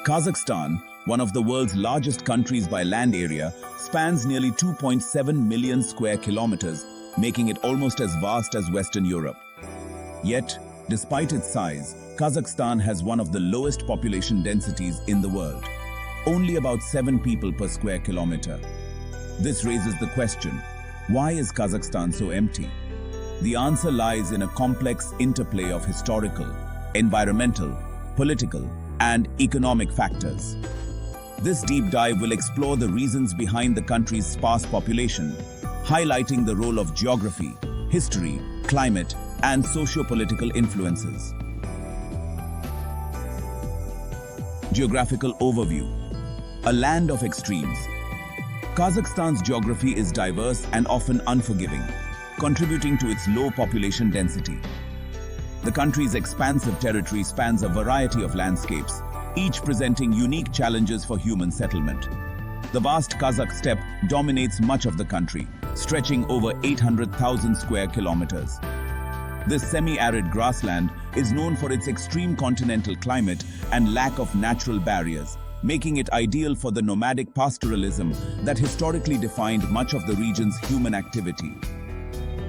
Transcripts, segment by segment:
Kazakhstan, one of the world's largest countries by land area, spans nearly 2.7 million square kilometers, making it almost as vast as Western Europe. Yet, despite its size, Kazakhstan has one of the lowest population densities in the world. Only about 7 people per square kilometer. This raises the question, why is Kazakhstan so empty? The answer lies in a complex interplay of historical, environmental, political, and economic factors. This deep dive will explore the reasons behind the country's sparse population, highlighting the role of geography, history, climate, and socio-political influences. Geographical overview. A land of extremes. Kazakhstan's geography is diverse and often unforgiving, contributing to its low population density. The country's expansive territory spans a variety of landscapes, each presenting unique challenges for human settlement. The vast Kazakh steppe dominates much of the country, stretching over 800,000 square kilometers. This semi-arid grassland is known for its extreme continental climate and lack of natural barriers, making it ideal for the nomadic pastoralism that historically defined much of the region's human activity.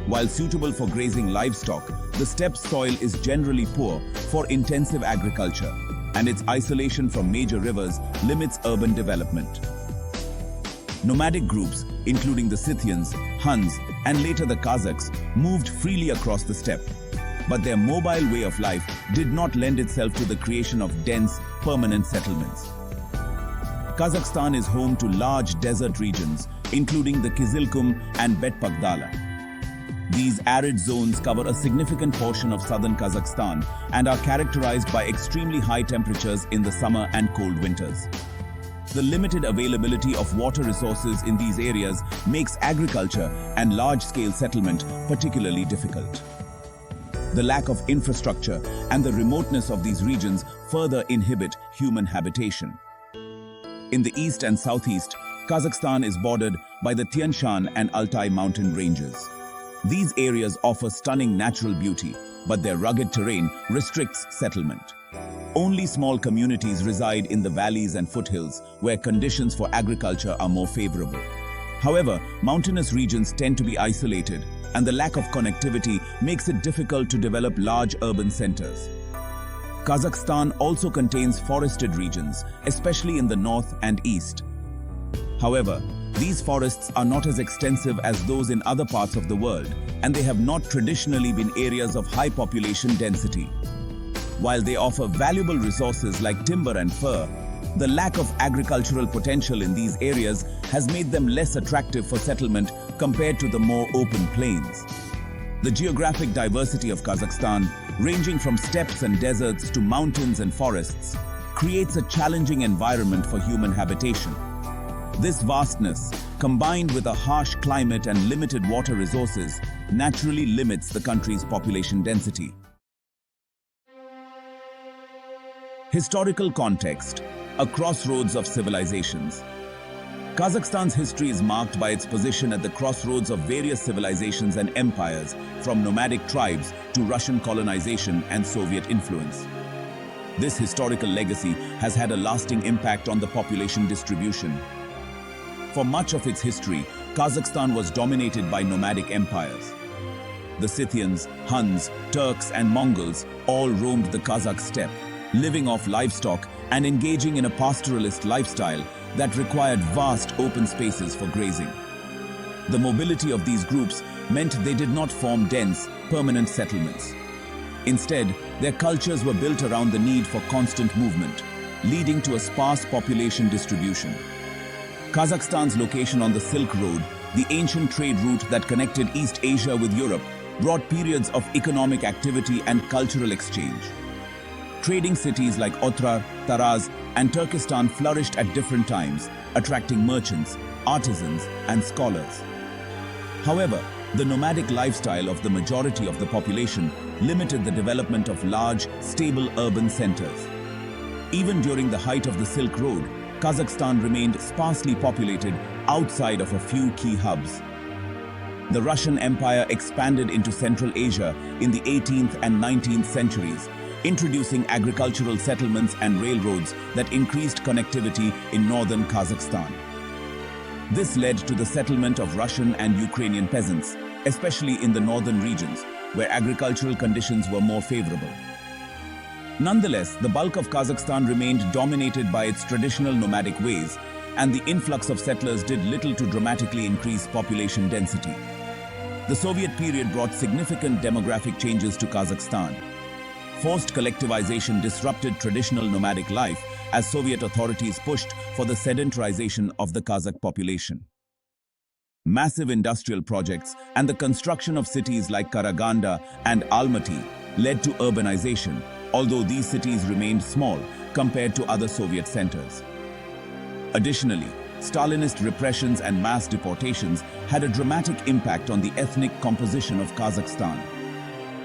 While suitable for grazing livestock, the steppe soil is generally poor for intensive agriculture, and its isolation from major rivers limits urban development. Nomadic groups, including the Scythians, Huns, and later the Kazakhs, moved freely across the steppe. But their mobile way of life did not lend itself to the creation of dense, permanent settlements. Kazakhstan is home to large desert regions, including the Kizilkum and Betpakdala. These arid zones cover a significant portion of southern Kazakhstan and are characterized by extremely high temperatures in the summer and cold winters. The limited availability of water resources in these areas makes agriculture and large-scale settlement particularly difficult. The lack of infrastructure and the remoteness of these regions further inhibit human habitation. In the east and southeast, Kazakhstan is bordered by the Tian Shan and Altai mountain ranges. These areas offer stunning natural beauty, but their rugged terrain restricts settlement. Only small communities reside in the valleys and foothills, where conditions for agriculture are more favorable. However, mountainous regions tend to be isolated, and the lack of connectivity makes it difficult to develop large urban centers. Kazakhstan also contains forested regions, especially in the north and east. However, these forests are not as extensive as those in other parts of the world, and they have not traditionally been areas of high population density. While they offer valuable resources like timber and fur, the lack of agricultural potential in these areas has made them less attractive for settlement compared to the more open plains. The geographic diversity of Kazakhstan, ranging from steppes and deserts to mountains and forests, creates a challenging environment for human habitation. This vastness, combined with a harsh climate and limited water resources, naturally limits the country's population density. Historical context: a crossroads of civilizations. Kazakhstan's history is marked by its position at the crossroads of various civilizations and empires, from nomadic tribes to Russian colonization and Soviet influence. This historical legacy has had a lasting impact on the population distribution. For much of its history, Kazakhstan was dominated by nomadic empires. The Scythians, Huns, Turks, and Mongols all roamed the Kazakh steppe, living off livestock and engaging in a pastoralist lifestyle that required vast open spaces for grazing. The mobility of these groups meant they did not form dense, permanent settlements. Instead, their cultures were built around the need for constant movement, leading to a sparse population distribution. Kazakhstan's location on the Silk Road, the ancient trade route that connected East Asia with Europe, brought periods of economic activity and cultural exchange. Trading cities like Otrar, Taraz, and Turkestan flourished at different times, attracting merchants, artisans, and scholars. However, the nomadic lifestyle of the majority of the population limited the development of large, stable urban centers. Even during the height of the Silk Road, Kazakhstan remained sparsely populated outside of a few key hubs. The Russian Empire expanded into Central Asia in the 18th and 19th centuries, introducing agricultural settlements and railroads that increased connectivity in northern Kazakhstan. This led to the settlement of Russian and Ukrainian peasants, especially in the northern regions, where agricultural conditions were more favorable. Nonetheless, the bulk of Kazakhstan remained dominated by its traditional nomadic ways, and the influx of settlers did little to dramatically increase population density. The Soviet period brought significant demographic changes to Kazakhstan. Forced collectivization disrupted traditional nomadic life as Soviet authorities pushed for the sedentarization of the Kazakh population. Massive industrial projects and the construction of cities like Karaganda and Almaty led to urbanization, although these cities remained small compared to other Soviet centers. Additionally, Stalinist repressions and mass deportations had a dramatic impact on the ethnic composition of Kazakhstan.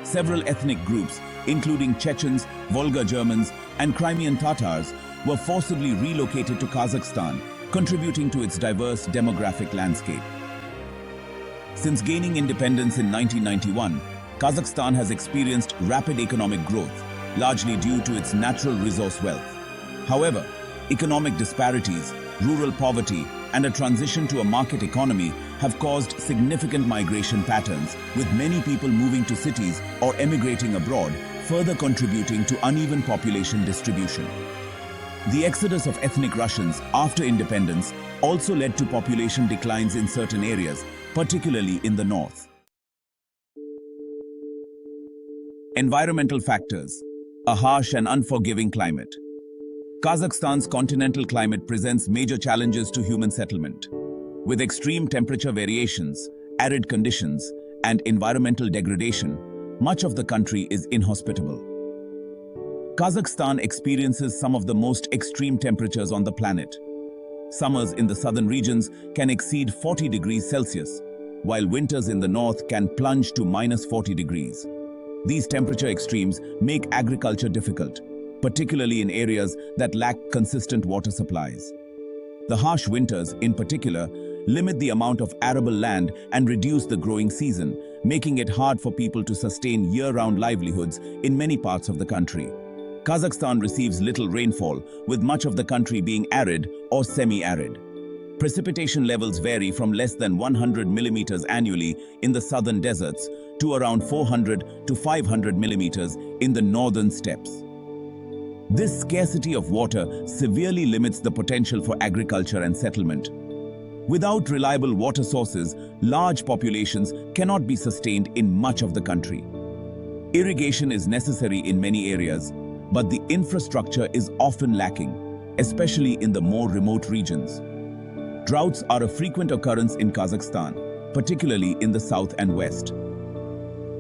Several ethnic groups, including Chechens, Volga Germans, and Crimean Tatars, were forcibly relocated to Kazakhstan, contributing to its diverse demographic landscape. Since gaining independence in 1991, Kazakhstan has experienced rapid economic growth, largely due to its natural resource wealth. However, economic disparities, rural poverty, and a transition to a market economy have caused significant migration patterns, with many people moving to cities or emigrating abroad, further contributing to uneven population distribution. The exodus of ethnic Russians after independence also led to population declines in certain areas, particularly in the north. Environmental factors: a harsh and unforgiving climate. Kazakhstan's continental climate presents major challenges to human settlement. With extreme temperature variations, arid conditions, and environmental degradation, much of the country is inhospitable. Kazakhstan experiences some of the most extreme temperatures on the planet. Summers in the southern regions can exceed 40 degrees Celsius, while winters in the north can plunge to -40 degrees. These temperature extremes make agriculture difficult, particularly in areas that lack consistent water supplies. The harsh winters, in particular, limit the amount of arable land and reduce the growing season, making it hard for people to sustain year-round livelihoods in many parts of the country. Kazakhstan receives little rainfall, with much of the country being arid or semi-arid. Precipitation levels vary from less than 100 millimeters annually in the southern deserts to around 400 to 500 millimeters in the northern steppes. This scarcity of water severely limits the potential for agriculture and settlement. Without reliable water sources, large populations cannot be sustained in much of the country. Irrigation is necessary in many areas, but the infrastructure is often lacking, especially in the more remote regions. Droughts are a frequent occurrence in Kazakhstan, particularly in the south and west.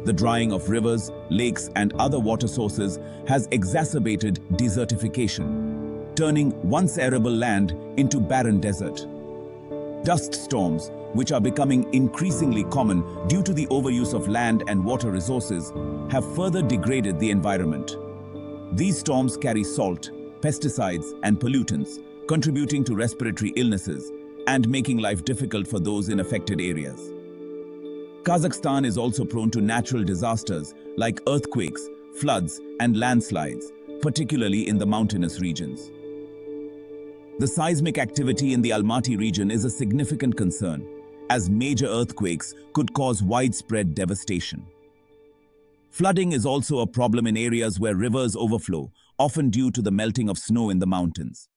The drying of rivers, lakes, and other water sources has exacerbated desertification, turning once arable land into barren desert. Dust storms, which are becoming increasingly common due to the overuse of land and water resources, have further degraded the environment. These storms carry salt, pesticides, and pollutants, contributing to respiratory illnesses and making life difficult for those in affected areas. Kazakhstan is also prone to natural disasters like earthquakes, floods, and landslides, particularly in the mountainous regions. The seismic activity in the Almaty region is a significant concern, as major earthquakes could cause widespread devastation. Flooding is also a problem in areas where rivers overflow, often due to the melting of snow in the mountains.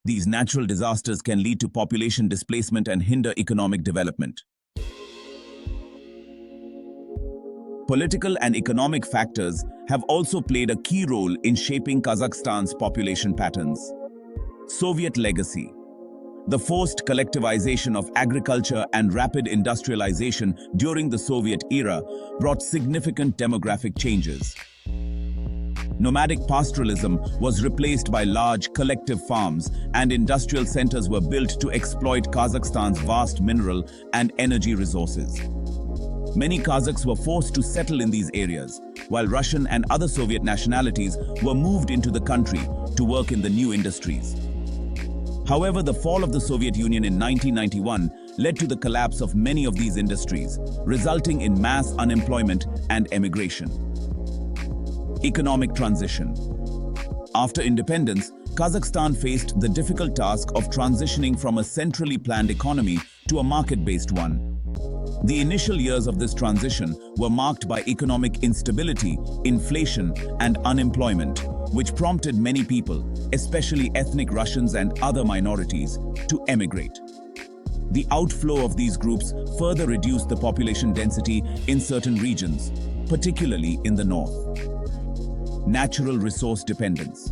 These natural disasters can lead to population displacement and hinder economic development. Political and economic factors have also played a key role in shaping Kazakhstan's population patterns. Soviet legacy. The forced collectivization of agriculture and rapid industrialization during the Soviet era brought significant demographic changes. Nomadic pastoralism was replaced by large collective farms, and industrial centers were built to exploit Kazakhstan's vast mineral and energy resources. Many Kazakhs were forced to settle in these areas, while Russian and other Soviet nationalities were moved into the country to work in the new industries. However, the fall of the Soviet Union in 1991 led to the collapse of many of these industries, resulting in mass unemployment and emigration. Economic transition. After independence, Kazakhstan faced the difficult task of transitioning from a centrally planned economy to a market-based one. The initial years of this transition were marked by economic instability, inflation, and unemployment, which prompted many people, especially ethnic Russians and other minorities, to emigrate. The outflow of these groups further reduced the population density in certain regions, particularly in the north. Natural resource dependence.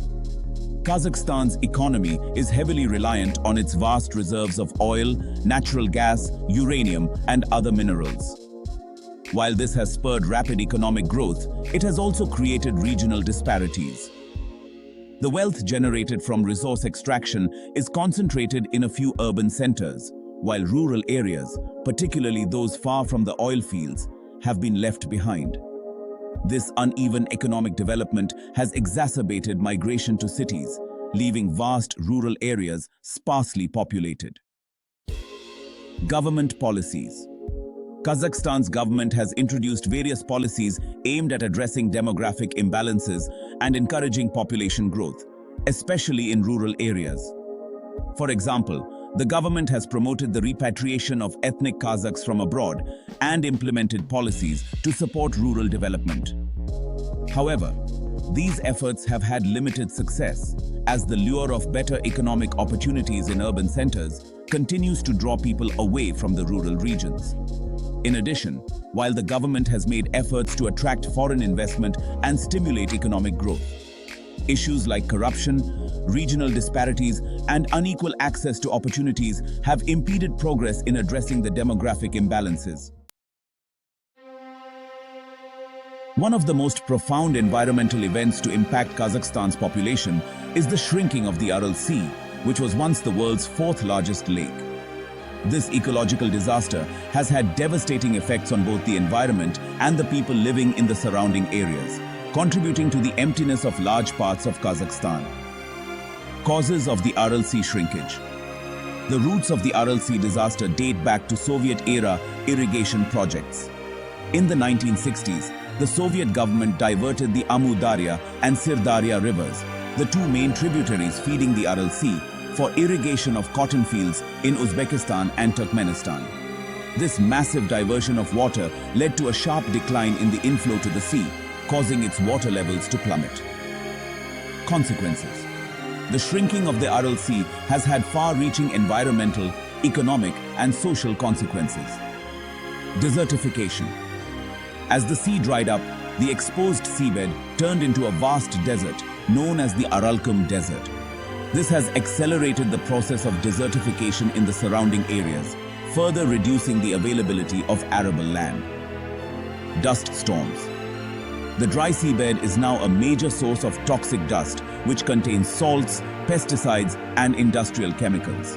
Kazakhstan's economy is heavily reliant on its vast reserves of oil, natural gas, uranium, and other minerals. While this has spurred rapid economic growth, it has also created regional disparities. The wealth generated from resource extraction is concentrated in a few urban centers, while rural areas, particularly those far from the oil fields, have been left behind. This uneven economic development has exacerbated migration to cities, leaving vast rural areas sparsely populated. Government policies. Kazakhstan's government has introduced various policies aimed at addressing demographic imbalances and encouraging population growth, especially in rural areas. For example, the government has promoted the repatriation of ethnic Kazakhs from abroad and implemented policies to support rural development. However, these efforts have had limited success, as the lure of better economic opportunities in urban centers continues to draw people away from the rural regions. In addition, while the government has made efforts to attract foreign investment and stimulate economic growth, issues like corruption, regional disparities, and unequal access to opportunities have impeded progress in addressing the demographic imbalances. One of the most profound environmental events to impact Kazakhstan's population is the shrinking of the Aral Sea, which was once the world's fourth largest lake. This ecological disaster has had devastating effects on both the environment and the people living in the surrounding areas, contributing to the emptiness of large parts of Kazakhstan. Causes of the Aral Sea shrinkage. The roots of the Aral Sea disaster date back to Soviet-era irrigation projects. In the 1960s, the Soviet government diverted the Amu Darya and Sirdarya rivers, the two main tributaries feeding the Aral Sea, for irrigation of cotton fields in Uzbekistan and Turkmenistan. This massive diversion of water led to a sharp decline in the inflow to the sea, causing its water levels to plummet. Consequences. The shrinking of the Aral Sea has had far-reaching environmental, economic, and social consequences. Desertification. As the sea dried up, the exposed seabed turned into a vast desert known as the Aralkum Desert. This has accelerated the process of desertification in the surrounding areas, further reducing the availability of arable land. Dust storms. The dry seabed is now a major source of toxic dust, which contains salts, pesticides, and industrial chemicals.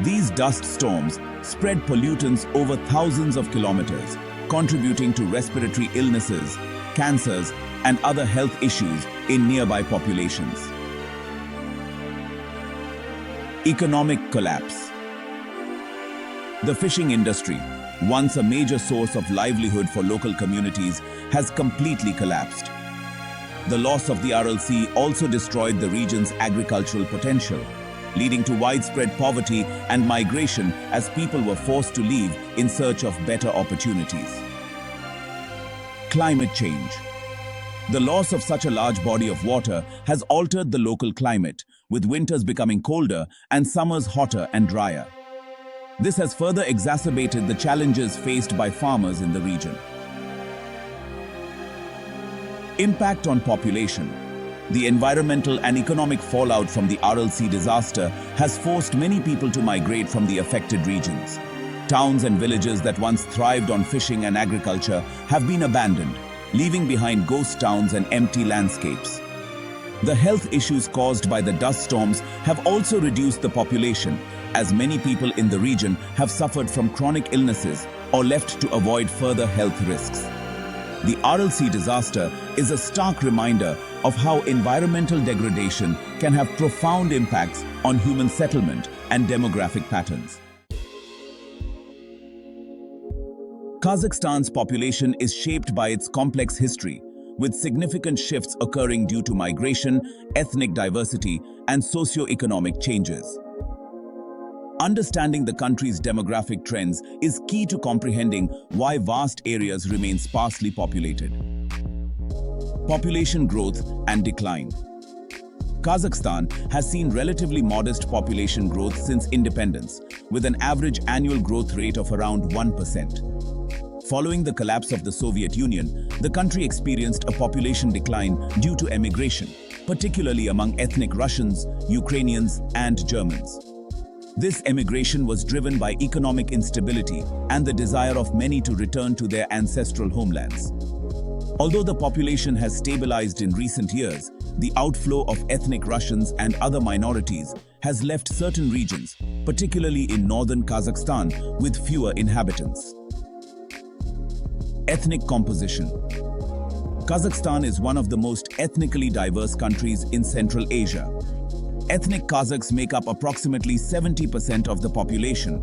These dust storms spread pollutants over thousands of kilometers, contributing to respiratory illnesses, cancers, and other health issues in nearby populations. Economic collapse. The fishing industry, once a major source of livelihood for local communities, has completely collapsed. The loss of the Aral Sea also destroyed the region's agricultural potential, leading to widespread poverty and migration as people were forced to leave in search of better opportunities. Climate change. The loss of such a large body of water has altered the local climate, with winters becoming colder and summers hotter and drier. This has further exacerbated the challenges faced by farmers in the region. Impact on population. The environmental and economic fallout from the Aral Sea disaster has forced many people to migrate from the affected regions. Towns and villages that once thrived on fishing and agriculture have been abandoned, leaving behind ghost towns and empty landscapes. The health issues caused by the dust storms have also reduced the population, as many people in the region have suffered from chronic illnesses or left to avoid further health risks. The Aral Sea disaster is a stark reminder of how environmental degradation can have profound impacts on human settlement and demographic patterns. Kazakhstan's population is shaped by its complex history, with significant shifts occurring due to migration, ethnic diversity, and socio-economic changes. Understanding the country's demographic trends is key to comprehending why vast areas remain sparsely populated. Population growth and decline. Kazakhstan has seen relatively modest population growth since independence, with an average annual growth rate of around 1%. Following the collapse of the Soviet Union, the country experienced a population decline due to emigration, particularly among ethnic Russians, Ukrainians, and Germans. This emigration was driven by economic instability and the desire of many to return to their ancestral homelands. Although the population has stabilized in recent years, the outflow of ethnic Russians and other minorities has left certain regions, particularly in northern Kazakhstan, with fewer inhabitants. Ethnic composition. Kazakhstan is one of the most ethnically diverse countries in Central Asia. Ethnic Kazakhs make up approximately 70% of the population,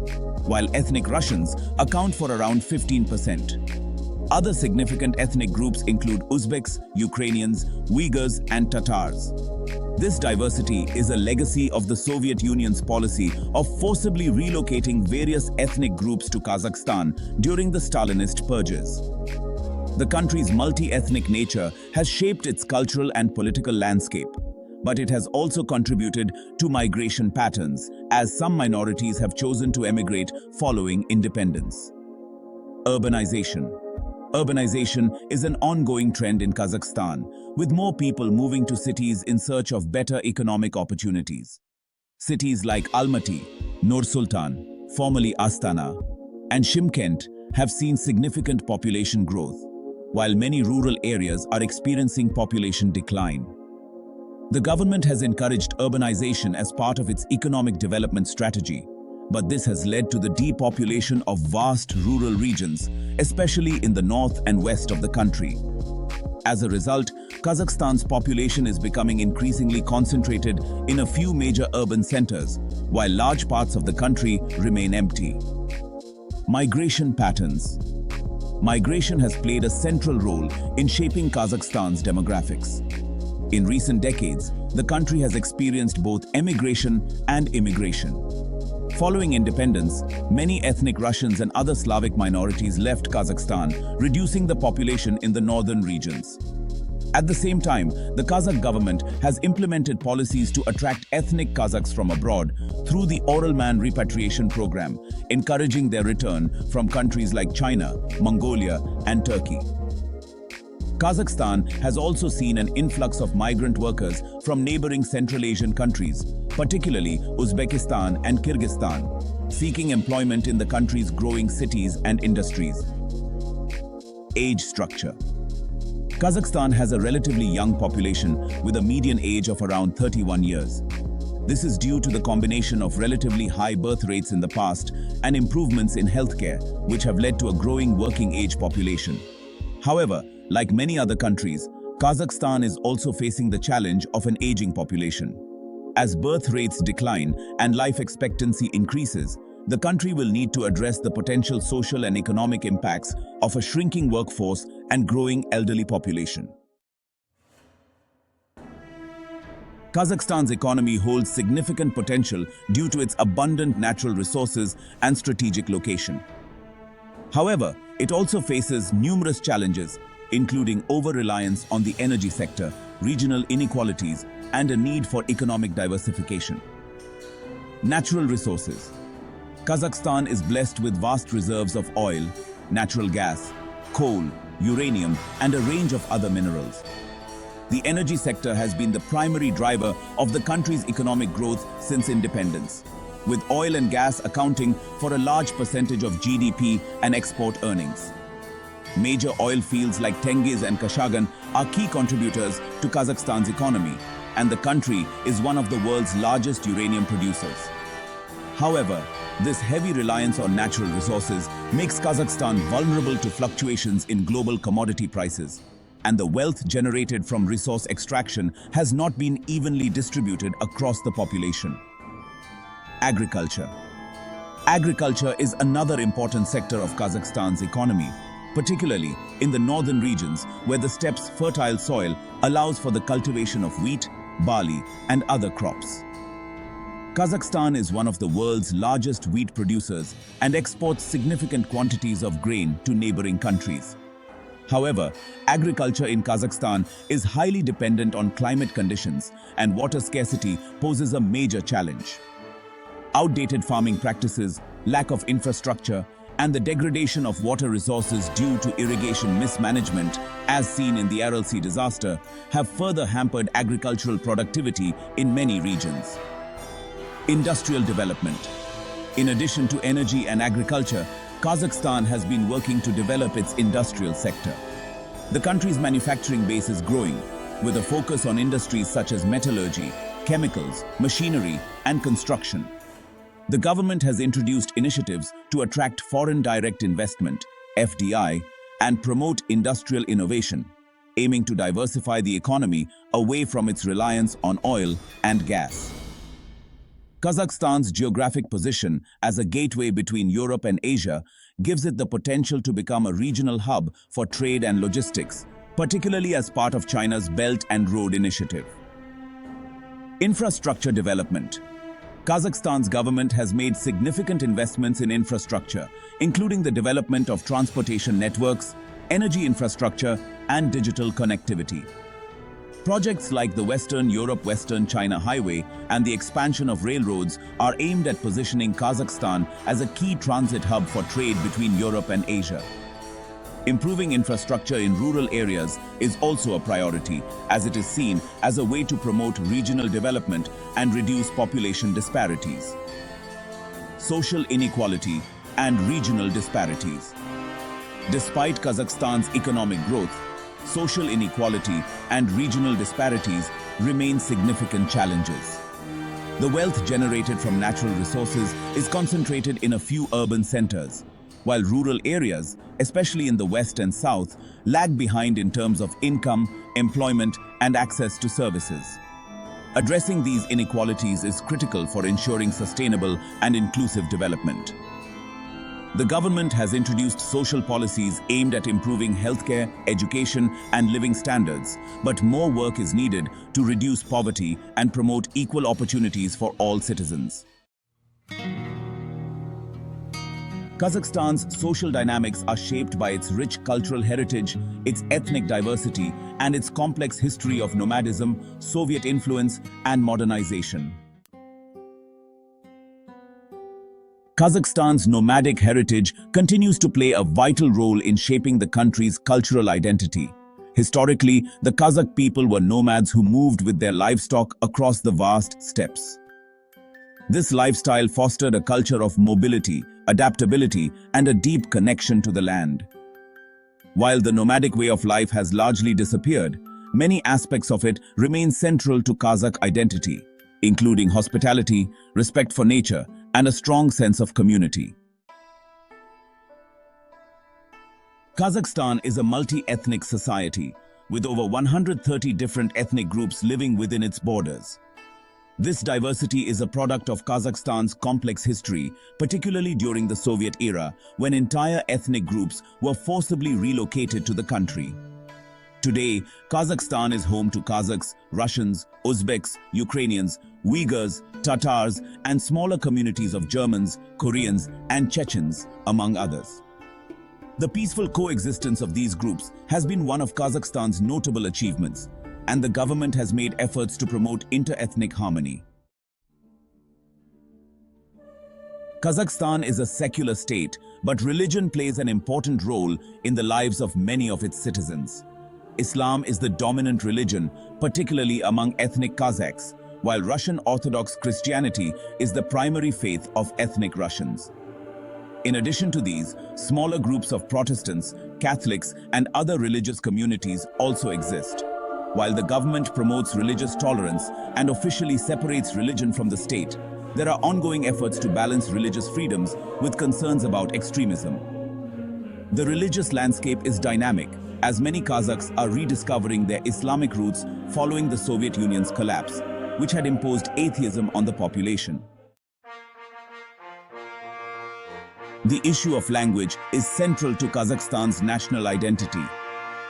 while ethnic Russians account for around 15%. Other significant ethnic groups include Uzbeks, Ukrainians, Uyghurs, and Tatars. This diversity is a legacy of the Soviet Union's policy of forcibly relocating various ethnic groups to Kazakhstan during the Stalinist purges. The country's multi-ethnic nature has shaped its cultural and political landscape, but it has also contributed to migration patterns, as some minorities have chosen to emigrate following independence. Urbanization. Urbanization is an ongoing trend in Kazakhstan, with more people moving to cities in search of better economic opportunities. Cities like Almaty, Nur-Sultan, formerly Astana, and Shymkent have seen significant population growth, while many rural areas are experiencing population decline. The government has encouraged urbanization as part of its economic development strategy, but this has led to the depopulation of vast rural regions, especially in the north and west of the country. As a result, Kazakhstan's population is becoming increasingly concentrated in a few major urban centers, while large parts of the country remain empty. Migration patterns. Migration has played a central role in shaping Kazakhstan's demographics. In recent decades, the country has experienced both emigration and immigration. Following independence, many ethnic Russians and other Slavic minorities left Kazakhstan, reducing the population in the northern regions. At the same time, the Kazakh government has implemented policies to attract ethnic Kazakhs from abroad through the Aral Sea repatriation program, encouraging their return from countries like China, Mongolia, and Turkey. Kazakhstan has also seen an influx of migrant workers from neighboring Central Asian countries, particularly Uzbekistan and Kyrgyzstan, seeking employment in the country's growing cities and industries. Age structure. Kazakhstan has a relatively young population with a median age of around 31 years. This is due to the combination of relatively high birth rates in the past and improvements in healthcare, which have led to a growing working age population. However, like many other countries, Kazakhstan is also facing the challenge of an aging population. As birth rates decline and life expectancy increases, the country will need to address the potential social and economic impacts of a shrinking workforce and growing elderly population. Kazakhstan's economy holds significant potential due to its abundant natural resources and strategic location. However, it also faces numerous challenges, including over-reliance on the energy sector, regional inequalities, and a need for economic diversification. Natural resources. Kazakhstan is blessed with vast reserves of oil, natural gas, coal, uranium, and a range of other minerals. The energy sector has been the primary driver of the country's economic growth since independence, with oil and gas accounting for a large percentage of GDP and export earnings. Major oil fields like Tengiz and Kashagan are key contributors to Kazakhstan's economy, and the country is one of the world's largest uranium producers. However, this heavy reliance on natural resources makes Kazakhstan vulnerable to fluctuations in global commodity prices, and the wealth generated from resource extraction has not been evenly distributed across the population. Agriculture. Agriculture is another important sector of Kazakhstan's economy. particularly in the northern regions where the steppe's fertile soil allows for the cultivation of wheat, barley, and other crops. Kazakhstan is one of the world's largest wheat producers and exports significant quantities of grain to neighboring countries. However, agriculture in Kazakhstan is highly dependent on climate conditions, and water scarcity poses a major challenge. Outdated farming practices, lack of infrastructure, and the degradation of water resources due to irrigation mismanagement, as seen in the Aral Sea disaster, have further hampered agricultural productivity in many regions. Industrial development. In addition to energy and agriculture, Kazakhstan has been working to develop its industrial sector. The country's manufacturing base is growing, with a focus on industries such as metallurgy, chemicals, machinery, and construction. The government has introduced initiatives to attract foreign direct investment, FDI, and promote industrial innovation, aiming to diversify the economy away from its reliance on oil and gas. Kazakhstan's geographic position as a gateway between Europe and Asia gives it the potential to become a regional hub for trade and logistics, particularly as part of China's Belt and Road Initiative. Infrastructure development. Kazakhstan's government has made significant investments in infrastructure, including the development of transportation networks, energy infrastructure, and digital connectivity. Projects like the Western Europe-Western China Highway and the expansion of railroads are aimed at positioning Kazakhstan as a key transit hub for trade between Europe and Asia. Improving infrastructure in rural areas is also a priority, as it is seen as a way to promote regional development and reduce population disparities. Social inequality and regional disparities. Despite Kazakhstan's economic growth, social inequality and regional disparities remain significant challenges. The wealth generated from natural resources is concentrated in a few urban centers, while rural areas, especially in the west and south, lag behind in terms of income, employment, and access to services. Addressing these inequalities is critical for ensuring sustainable and inclusive development. The government has introduced social policies aimed at improving healthcare, education, and living standards, but more work is needed to reduce poverty and promote equal opportunities for all citizens. Kazakhstan's social dynamics are shaped by its rich cultural heritage, its ethnic diversity, and its complex history of nomadism, Soviet influence, and modernization. Kazakhstan's nomadic heritage continues to play a vital role in shaping the country's cultural identity. Historically, the Kazakh people were nomads who moved with their livestock across the vast steppes. This lifestyle fostered a culture of mobility, adaptability, and a deep connection to the land. While the nomadic way of life has largely disappeared, many aspects of it remain central to Kazakh identity, including hospitality, respect for nature, and a strong sense of community. Kazakhstan is a multi-ethnic society, with over 130 different ethnic groups living within its borders. This diversity is a product of Kazakhstan's complex history, particularly during the Soviet era, when entire ethnic groups were forcibly relocated to the country. Today, Kazakhstan is home to Kazakhs, Russians, Uzbeks, Ukrainians, Uyghurs, Tatars, and smaller communities of Germans, Koreans, and Chechens, among others. The peaceful coexistence of these groups has been one of Kazakhstan's notable achievements, and the government has made efforts to promote inter-ethnic harmony. Kazakhstan is a secular state, but religion plays an important role in the lives of many of its citizens. Islam is the dominant religion, particularly among ethnic Kazakhs, while Russian Orthodox Christianity is the primary faith of ethnic Russians. In addition to these, smaller groups of Protestants, Catholics, and other religious communities also exist. While the government promotes religious tolerance and officially separates religion from the state, there are ongoing efforts to balance religious freedoms with concerns about extremism. The religious landscape is dynamic, as many Kazakhs are rediscovering their Islamic roots following the Soviet Union's collapse, which had imposed atheism on the population. The issue of language is central to Kazakhstan's national identity.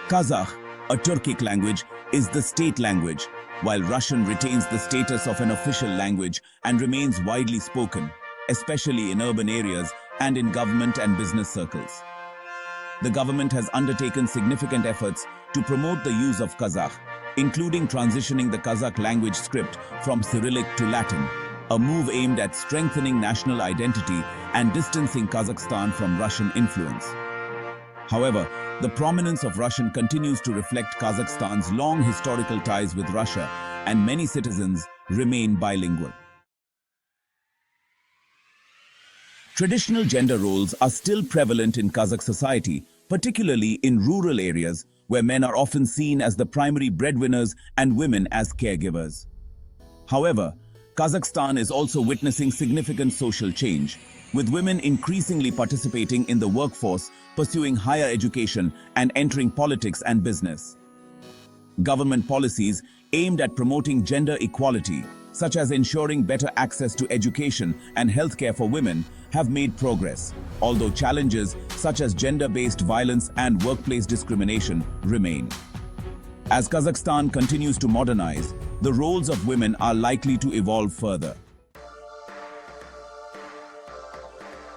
Kazakh, a Turkic language, is the state language, while Russian retains the status of an official language and remains widely spoken, especially in urban areas and in government and business circles. The government has undertaken significant efforts to promote the use of Kazakh, including transitioning the Kazakh language script from Cyrillic to Latin, a move aimed at strengthening national identity and distancing Kazakhstan from Russian influence. However, the prominence of Russian continues to reflect Kazakhstan's long historical ties with Russia, and many citizens remain bilingual. Traditional gender roles are still prevalent in Kazakh society, particularly in rural areas where men are often seen as the primary breadwinners and women as caregivers. However, Kazakhstan is also witnessing significant social change, with women increasingly participating in the workforce, pursuing higher education, and entering politics and business. Government policies aimed at promoting gender equality, such as ensuring better access to education and healthcare for women, have made progress, although challenges such as gender-based violence and workplace discrimination remain. As Kazakhstan continues to modernize, the roles of women are likely to evolve further.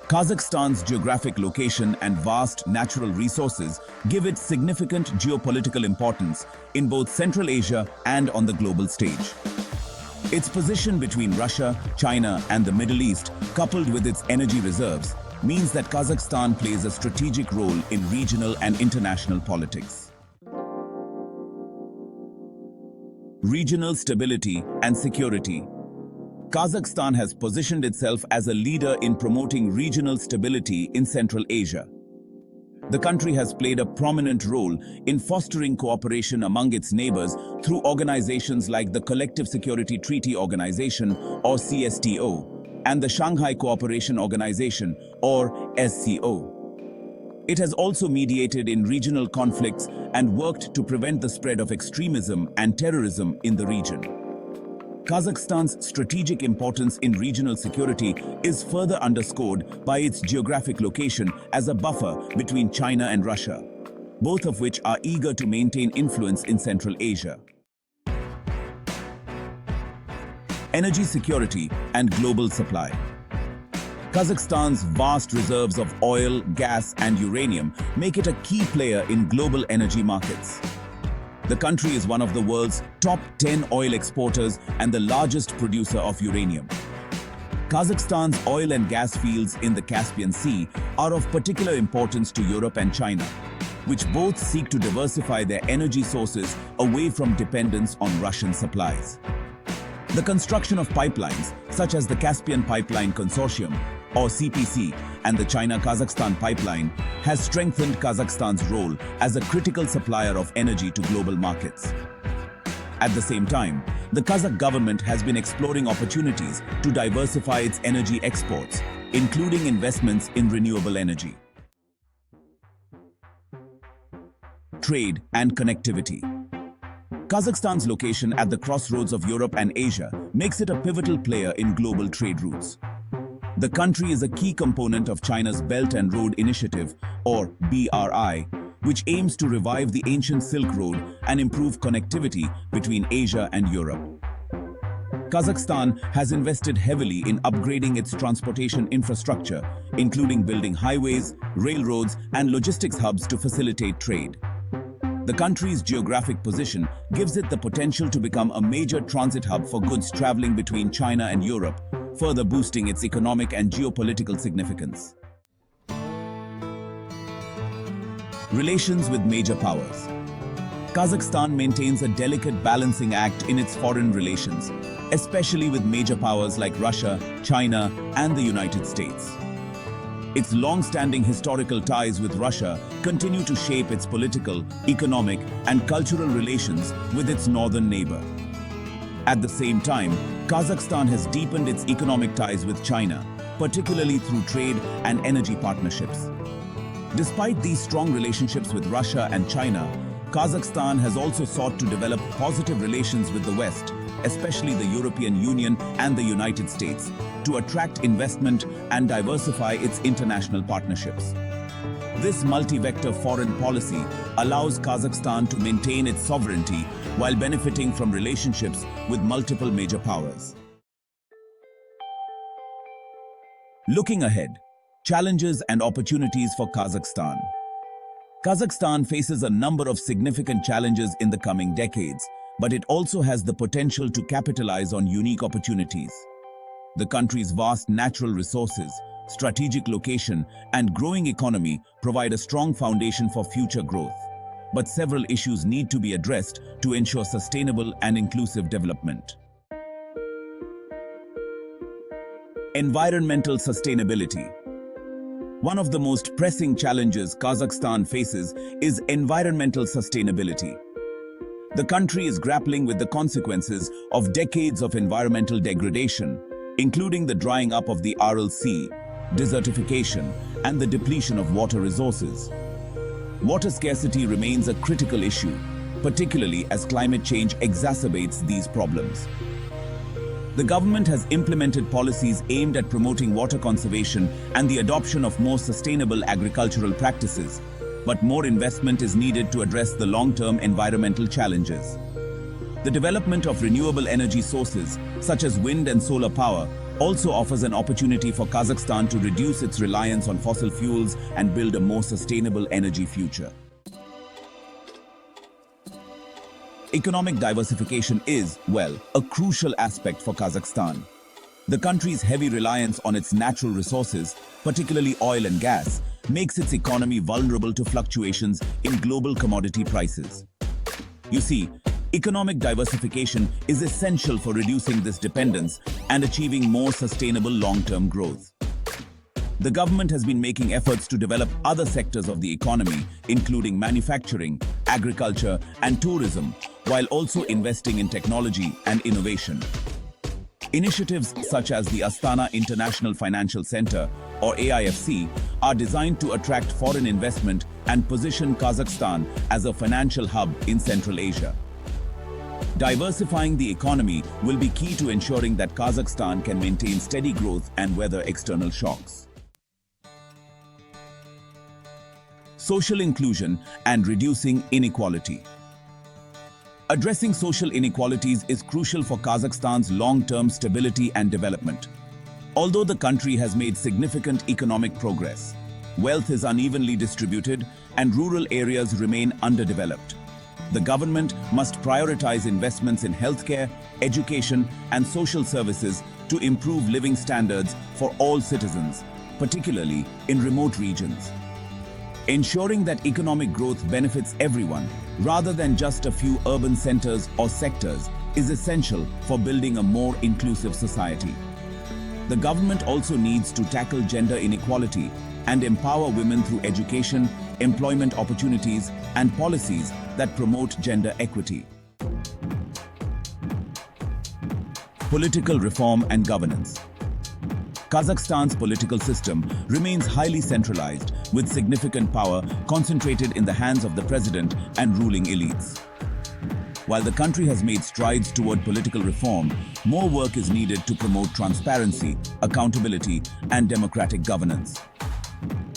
Kazakhstan's geographic location and vast natural resources give it significant geopolitical importance in both Central Asia and on the global stage. Its position between Russia, China, and the Middle East, coupled with its energy reserves, means that Kazakhstan plays a strategic role in regional and international politics. Regional stability and security. Kazakhstan has positioned itself as a leader in promoting regional stability in Central Asia. The country has played a prominent role in fostering cooperation among its neighbors through organizations like the Collective Security Treaty Organization, or CSTO, and the Shanghai Cooperation Organization, or SCO. It has also mediated in regional conflicts and worked to prevent the spread of extremism and terrorism in the region. Kazakhstan's strategic importance in regional security is further underscored by its geographic location as a buffer between China and Russia, both of which are eager to maintain influence in Central Asia. Energy security and global supply. Kazakhstan's vast reserves of oil, gas, and uranium make it a key player in global energy markets. The country is one of the world's top 10 oil exporters and the largest producer of uranium. Kazakhstan's oil and gas fields in the Caspian Sea are of particular importance to Europe and China, which both seek to diversify their energy sources away from dependence on Russian supplies. The construction of pipelines, such as the Caspian Pipeline Consortium, or CPC, and the China-Kazakhstan pipeline, has strengthened Kazakhstan's role as a critical supplier of energy to global markets. At the same time, the Kazakh government has been exploring opportunities to diversify its energy exports, including investments in renewable energy. Trade and connectivity. Kazakhstan's location at the crossroads of Europe and Asia makes it a pivotal player in global trade routes. The country is a key component of China's Belt and Road Initiative, or BRI, which aims to revive the ancient Silk Road and improve connectivity between Asia and Europe. Kazakhstan has invested heavily in upgrading its transportation infrastructure, including building highways, railroads, and logistics hubs to facilitate trade. The country's geographic position gives it the potential to become a major transit hub for goods traveling between China and Europe, further boosting its economic and geopolitical significance. Relations with major powers. Kazakhstan maintains a delicate balancing act in its foreign relations, especially with major powers like Russia, China, and the United States. Its long-standing historical ties with Russia continue to shape its political, economic, and cultural relations with its northern neighbor. At the same time, Kazakhstan has deepened its economic ties with China, particularly through trade and energy partnerships. Despite these strong relationships with Russia and China, Kazakhstan has also sought to develop positive relations with the West, especially the European Union and the United States, to attract investment and diversify its international partnerships. This multi-vector foreign policy allows Kazakhstan to maintain its sovereignty while benefiting from relationships with multiple major powers. Looking ahead, challenges and opportunities for Kazakhstan. Kazakhstan faces a number of significant challenges in the coming decades, but it also has the potential to capitalize on unique opportunities. The country's vast natural resources, strategic location, and growing economy provide a strong foundation for future growth. But several issues need to be addressed to ensure sustainable and inclusive development. Environmental sustainability. One of the most pressing challenges Kazakhstan faces is environmental sustainability. The country is grappling with the consequences of decades of environmental degradation, including the drying up of the Aral Sea, desertification, and the depletion of water resources. Water scarcity remains a critical issue, particularly as climate change exacerbates these problems. The government has implemented policies aimed at promoting water conservation and the adoption of more sustainable agricultural practices, but more investment is needed to address the long-term environmental challenges. The development of renewable energy sources, such as wind and solar power, also offers an opportunity for Kazakhstan to reduce its reliance on fossil fuels and build a more sustainable energy future. Economic diversification is, well, a crucial aspect for Kazakhstan. The country's heavy reliance on its natural resources, particularly oil and gas, makes its economy vulnerable to fluctuations in global commodity prices. You see, economic diversification is essential for reducing this dependence and achieving more sustainable long-term growth. The government has been making efforts to develop other sectors of the economy, including manufacturing, agriculture, and tourism, while also investing in technology and innovation. Initiatives such as the Astana International Financial Center, or AIFC, are designed to attract foreign investment and position Kazakhstan as a financial hub in Central Asia. Diversifying the economy will be key to ensuring that Kazakhstan can maintain steady growth and weather external shocks. Social inclusion and reducing inequality. Addressing social inequalities is crucial for Kazakhstan's long-term stability and development. Although the country has made significant economic progress, wealth is unevenly distributed and rural areas remain underdeveloped. The government must prioritize investments in healthcare, education, and social services to improve living standards for all citizens, particularly in remote regions. Ensuring that economic growth benefits everyone, rather than just a few urban centers or sectors, is essential for building a more inclusive society. The government also needs to tackle gender inequality and empower women through education, employment opportunities, and policies that promote gender equity. Political reform and governance. Kazakhstan's political system remains highly centralized, with significant power concentrated in the hands of the president and ruling elites. While the country has made strides toward political reform, more work is needed to promote transparency, accountability, and democratic governance.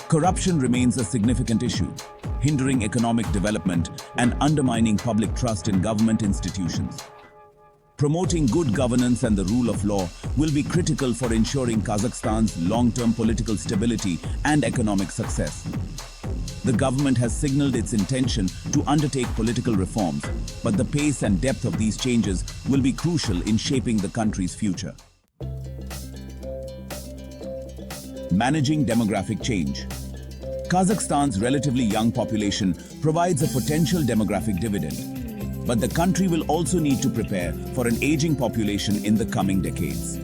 Corruption remains a significant issue, hindering economic development and undermining public trust in government institutions. Promoting good governance and the rule of law will be critical for ensuring Kazakhstan's long-term political stability and economic success. The government has signaled its intention to undertake political reforms, but the pace and depth of these changes will be crucial in shaping the country's future. Managing demographic change. Kazakhstan's relatively young population provides a potential demographic dividend. But the country will also need to prepare for an aging population in the coming decades.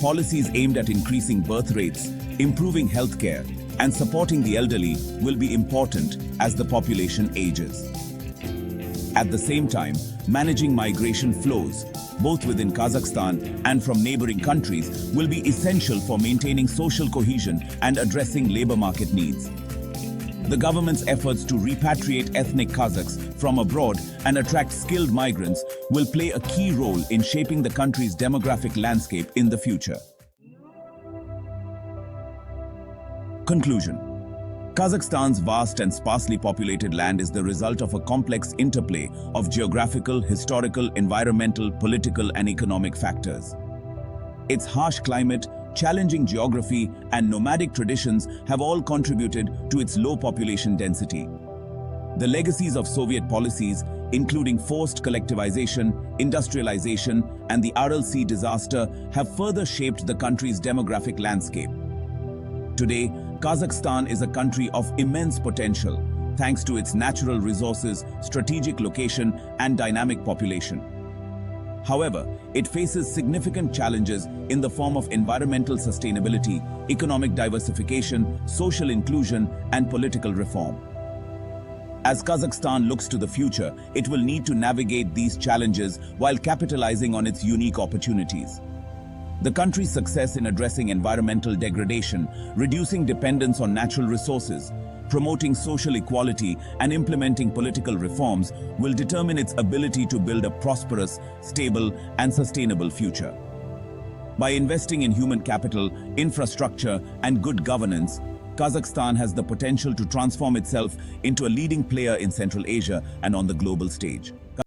Policies aimed at increasing birth rates, improving healthcare, and supporting the elderly will be important as the population ages. At the same time, managing migration flows, both within Kazakhstan and from neighboring countries, will be essential for maintaining social cohesion and addressing labor market needs. The government's efforts to repatriate ethnic Kazakhs from abroad and attract skilled migrants will play a key role in shaping the country's demographic landscape in the future. Conclusion. Kazakhstan's vast and sparsely populated land is the result of a complex interplay of geographical, historical, environmental, political, and economic factors. Its harsh climate, challenging geography, and nomadic traditions have all contributed to its low population density. The legacies of Soviet policies, including forced collectivization, industrialization, and the Aral Sea disaster, have further shaped the country's demographic landscape. Today, Kazakhstan is a country of immense potential, thanks to its natural resources, strategic location, and dynamic population. However, it faces significant challenges in the form of environmental sustainability, economic diversification, social inclusion, and political reform. As Kazakhstan looks to the future, it will need to navigate these challenges while capitalizing on its unique opportunities. The country's success in addressing environmental degradation, reducing dependence on natural resources, promoting social equality, and implementing political reforms will determine its ability to build a prosperous, stable, and sustainable future. By investing in human capital, infrastructure, and good governance, Kazakhstan has the potential to transform itself into a leading player in Central Asia and on the global stage.